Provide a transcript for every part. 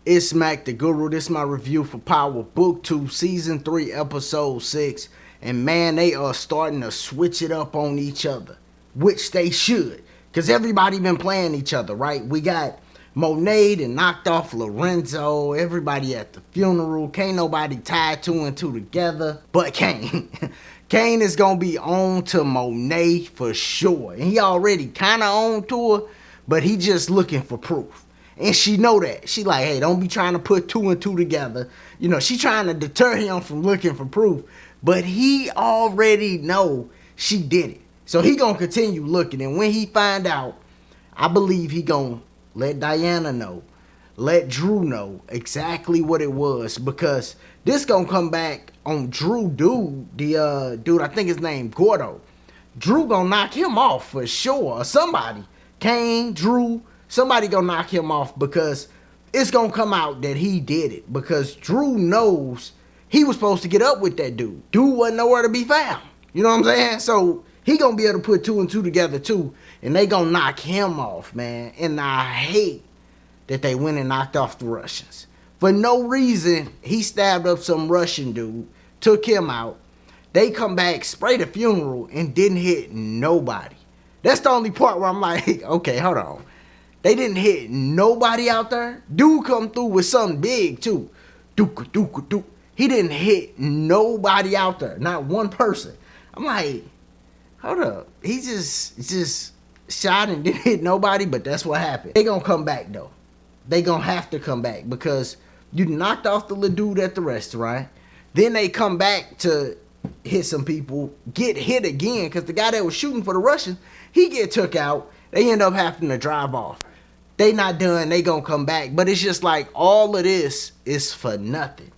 It's Mac the Guru. This is my review for Power Book 2, Season 3, Episode 6. And man, they are starting to switch it up on each other, which they should. Because everybody been playing each other, right? We got Monet and knocked off Lorenzo. Everybody at the funeral. Can't nobody tie two and two together but Kane. Kane is going to be on to Monet for sure. And he already kind of on to her, but he just looking for proof. And she know that. She like, hey, don't be trying to put two and two together. You know, she trying to deter him from looking for proof. But he already know she did it. So he going to continue looking. And when he find out, I believe he going to let Diana know. Let Drew know exactly what it was. Because this going to come back on Drew dude. The dude, I think his name Gordo. Drew going to knock him off for sure. Or somebody. Kane, Drew. Somebody gonna knock him off because it's gonna come out that he did it. Because Drew knows he was supposed to get up with that dude. Dude wasn't nowhere to be found. You know what I'm saying? So he gonna be able to put two and two together too. And they gonna knock him off, man. And I hate that they went and knocked off the Russians. For no reason, he stabbed up some Russian dude, took him out. They come back, sprayed a funeral, and didn't hit nobody. That's the only part where I'm like, okay, hold on. They didn't hit nobody out there. Dude come through with something big too. Duke, duke, duke. He didn't hit nobody out there. Not one person. I'm like, hold up. He just shot and didn't hit nobody, but that's what happened. They gonna come back though. They gonna have to come back because you knocked off the little dude at the restaurant. Then they come back to hit some people, get hit again because the guy that was shooting for the Russians, he get took out. They end up having to drive off. They not done, they gonna come back. But it's just like all of this is for nothing.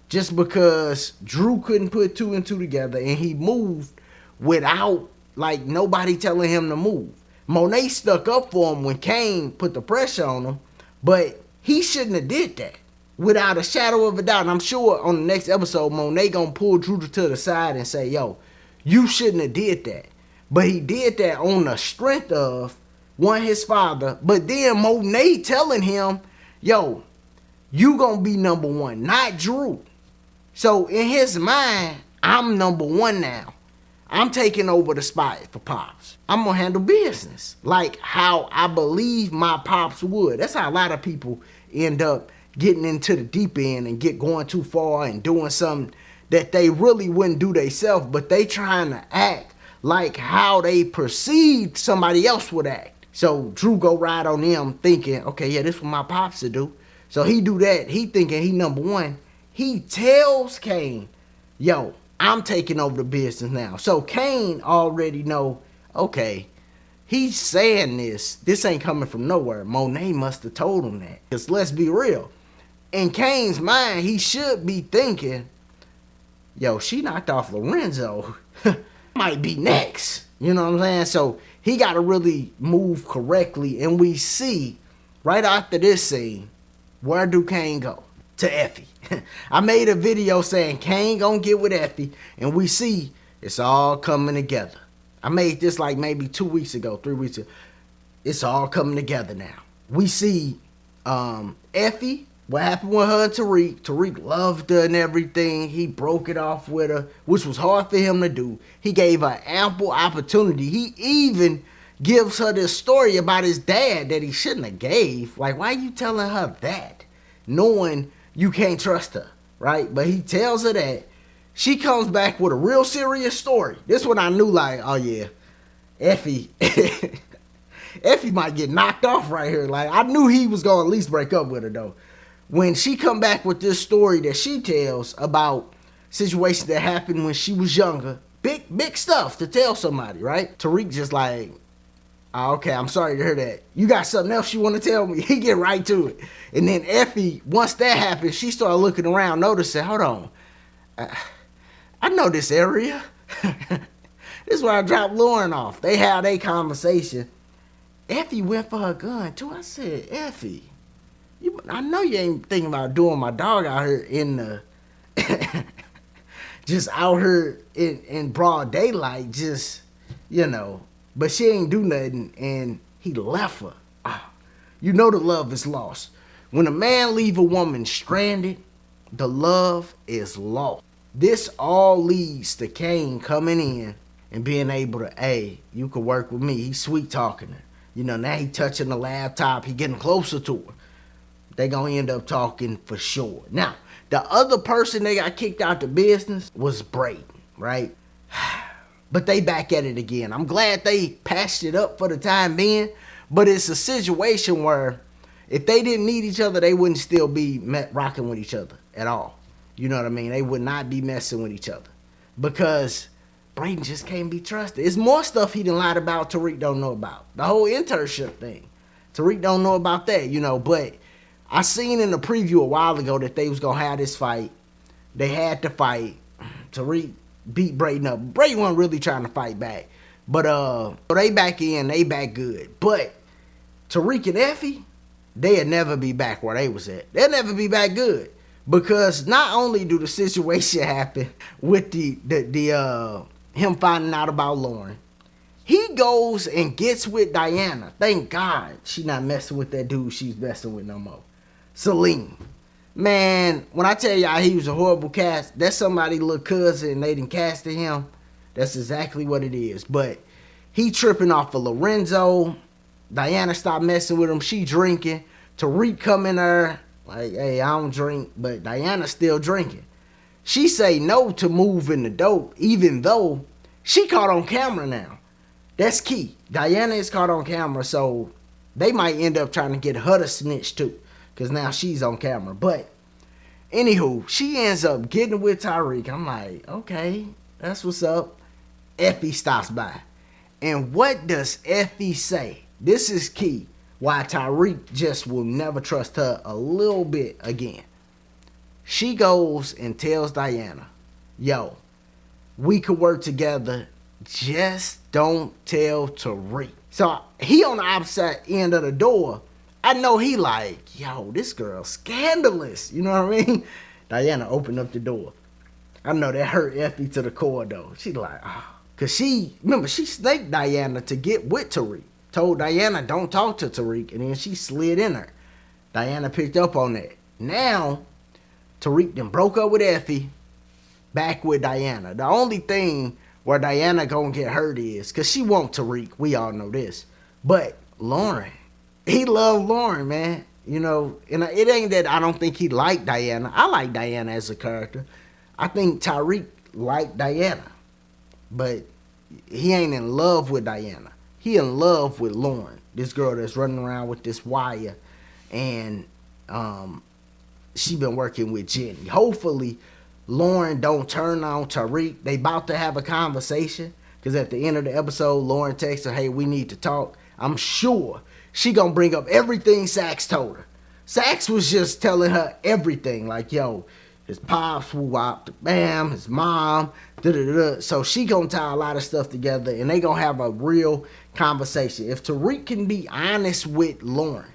Just because Drew couldn't put two and two together and he moved without like nobody telling him to move. Monet stuck up for him when Kane put the pressure on him, but he shouldn't have did that. Without a shadow of a doubt. And I'm sure on the next episode, Monet gonna pull Drew to the side and say, yo, you shouldn't have did that. But he did that on the strength of one, his father, but then Monet telling him, yo, you gonna be number one, not Drew. So in his mind, I'm number one now. I'm taking over the spot for Pops. I'm gonna handle business like how I believe my Pops would. That's how a lot of people end up getting into the deep end and get going too far and doing something that they really wouldn't do themselves, but they trying to act like how they perceived somebody else would act. So Drew go ride on them thinking, okay, yeah, this is what my Pops to do. So he do that. He thinking he number one. He tells Kane, yo, I'm taking over the business now. So Kane already know, okay, he's saying this. This ain't coming from nowhere. Monet must have told him that. Because let's be real. In Kane's mind, he should be thinking, yo, she knocked off Lorenzo. Might be next. You know what I'm saying? So he got to really move correctly. And we see right after this scene, where do Kane go? To Effie. I made a video saying Kane gonna get with Effie. And we see it's all coming together. I made this like maybe 2 weeks ago, 3 weeks ago. It's all coming together now. We see Effie. What happened with her and Tariq? Tariq loved her and everything. He broke it off with her, which was hard for him to do. He gave her ample opportunity. He even gives her this story about his dad that he shouldn't have gave. Like, why are you telling her that? Knowing you can't trust her, right? But he tells her that. She comes back with a real serious story. This one I knew like, oh yeah, Effie. Effie might get knocked off right here. Like, I knew he was going to at least break up with her though. When she come back with this story that she tells about situations that happened when she was younger, big stuff to tell somebody, right? Tariq just like, oh, okay, I'm sorry to hear that. You got something else you want to tell me? He get right to it. And then Effie, once that happened, she started looking around, noticing, hold on, I know this area. This is where I dropped Lauren off. They had a conversation. Effie went for her gun too. I said, Effie, I know you ain't thinking about doing my dog out here in the, just out here in broad daylight, just, you know. But she ain't do nothing, and he left her. You know the love is lost. When a man leave a woman stranded, the love is lost. This all leads to Kane coming in and being able to, hey, you could work with me. He's sweet talking her. You know, now he touching the laptop. He getting closer to her. They gonna end up talking for sure. Now, the other person they got kicked out the business was Brayden, right? But they back at it again. I'm glad they patched it up for the time being, but it's a situation where if they didn't need each other, they wouldn't still be rocking with each other at all. You know what I mean? They would not be messing with each other because Brayden just can't be trusted. It's more stuff he done lied about Tariq don't know about. The whole internship thing. Tariq don't know about that, you know, but I seen in the preview a while ago that they was going to have this fight. They had to fight. Tariq beat Brayden up. Brayden wasn't really trying to fight back. But they back in. They back good. But Tariq and Effie, they'll never be back where they was at. They'll never be back good. Because not only do the situation happen with him finding out about Lauren, he goes and gets with Diana. Thank God she not messing with that dude she's messing with no more. Celine. Man, when I tell y'all he was a horrible cast, that's somebody's little cousin and they done casted him. That's exactly what it is. But he tripping off of Lorenzo. Diana stopped messing with him. She drinking. Tariq coming there. Like, hey, I don't drink. But Diana's still drinking. She say no to moving the dope, even though she caught on camera now. That's key. Diana is caught on camera, so they might end up trying to get her to snitch too. Because now she's on camera. But, anywho, she ends up getting with Tariq. I'm like, okay, that's what's up. Effie stops by. And what does Effie say? This is key. Why Tariq just will never trust her a little bit again. She goes and tells Diana, yo, we could work together. Just don't tell Tariq. So, he on the opposite end of the door. I know he like, yo, this girl's scandalous. You know what I mean? Diana opened up the door. I know that hurt Effie to the core, though. She like, ah. Because she snaked Diana to get with Tariq. Told Diana, don't talk to Tariq. And then she slid in her. Diana picked up on that. Now, Tariq then broke up with Effie. Back with Diana. The only thing where Diana gonna get hurt is, because she want Tariq. We all know this. But Lauren. He loved Lauren, man. You know, and it ain't that I don't think he liked Diana. I like Diana as a character. I think Tariq liked Diana. But he ain't in love with Diana. He in love with Lauren. This girl that's running around with this wire. And she been working with Jenny. Hopefully, Lauren don't turn on Tariq. They about to have a conversation. Because at the end of the episode, Lauren texts her, hey, we need to talk. I'm sure she gonna bring up everything Sax told her. Sax was just telling her everything. Like, yo, his pops whooped bam, his mom, da-da-da. So she gonna tie a lot of stuff together and they gonna have a real conversation. If Tariq can be honest with Lauren,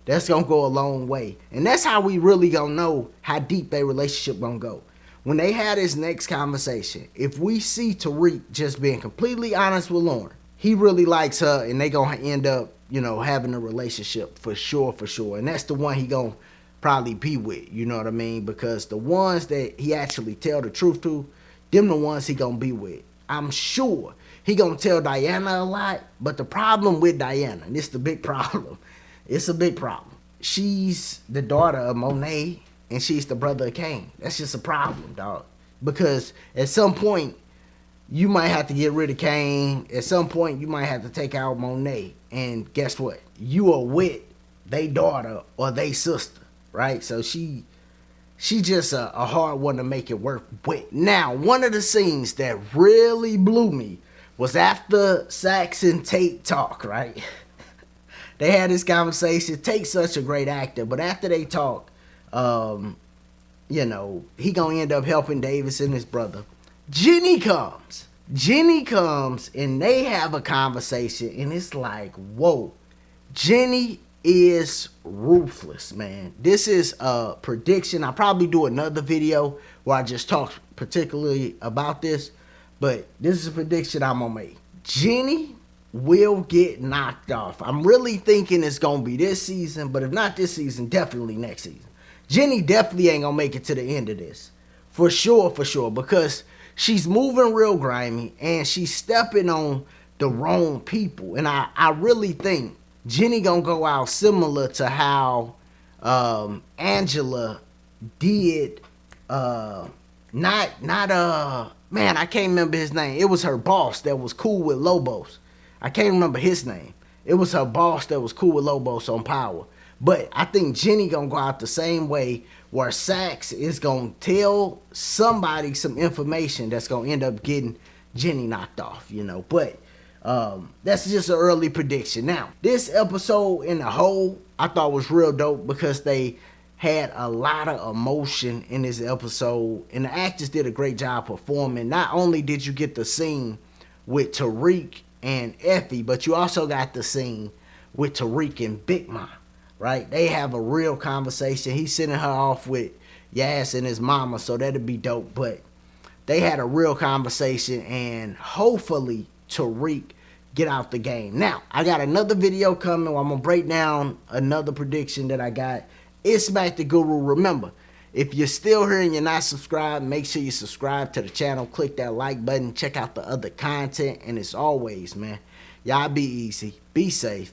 that's gonna go a long way. And that's how we really gonna know how deep their relationship gonna go. When they had this next conversation, if we see Tariq just being completely honest with Lauren, he really likes her and they gonna end up, you know, having a relationship for sure. And that's the one he gonna probably be with, you know what I mean? Because the ones that he actually tell the truth to, them the ones he gonna be with. I'm sure he gonna tell Diana a lot, but the problem with Diana, and this the big problem, it's a big problem. She's the daughter of Monet and she's the brother of Kane. That's just a problem, dog. Because at some point, you might have to get rid of Kane. At some point, you might have to take out Monet. And guess what? You are with they daughter or they sister, right? So she just a hard one to make it work with. Now, one of the scenes that really blew me was after Sax and Tate talk, right? They had this conversation. Tate's such a great actor, but after they talk, you know, he gonna end up helping Davis and his brother. Jenny comes and they have a conversation and it's like, whoa, Jenny is ruthless, man. This is a prediction. I'll probably do another video where I just talk particularly about this, but this is a prediction I'm gonna make. Jenny will get knocked off. I'm really thinking it's gonna be this season, but if not this season, definitely next season. Jenny definitely ain't gonna make it to the end of this. For sure, because she's moving real grimy and she's stepping on the wrong people. And I really think Jenny gonna go out similar to how Angela did man, I can't remember his name. It was her boss that was cool with Lobos. I can't remember his name. It was her boss that was cool with Lobos on Power. But I think Jenny gonna go out the same way, where Sax is gonna tell somebody some information that's gonna end up getting Jenny knocked off, you know. But that's just an early prediction. Now, this episode in the whole, I thought was real dope because they had a lot of emotion in this episode, and the actors did a great job performing. Not only did you get the scene with Tariq and Effie, but you also got the scene with Tariq and Big Mom, right? They have a real conversation. He's sending her off with Yas and his mama, so that'd be dope. But they had a real conversation, and hopefully Tariq get out the game. Now, I got another video coming where I'm gonna break down another prediction that I got. It's Smack the Guru. Remember, if you're still here and you're not subscribed, make sure you subscribe to the channel. Click that like button. Check out the other content. And as always, man, y'all be easy. Be safe.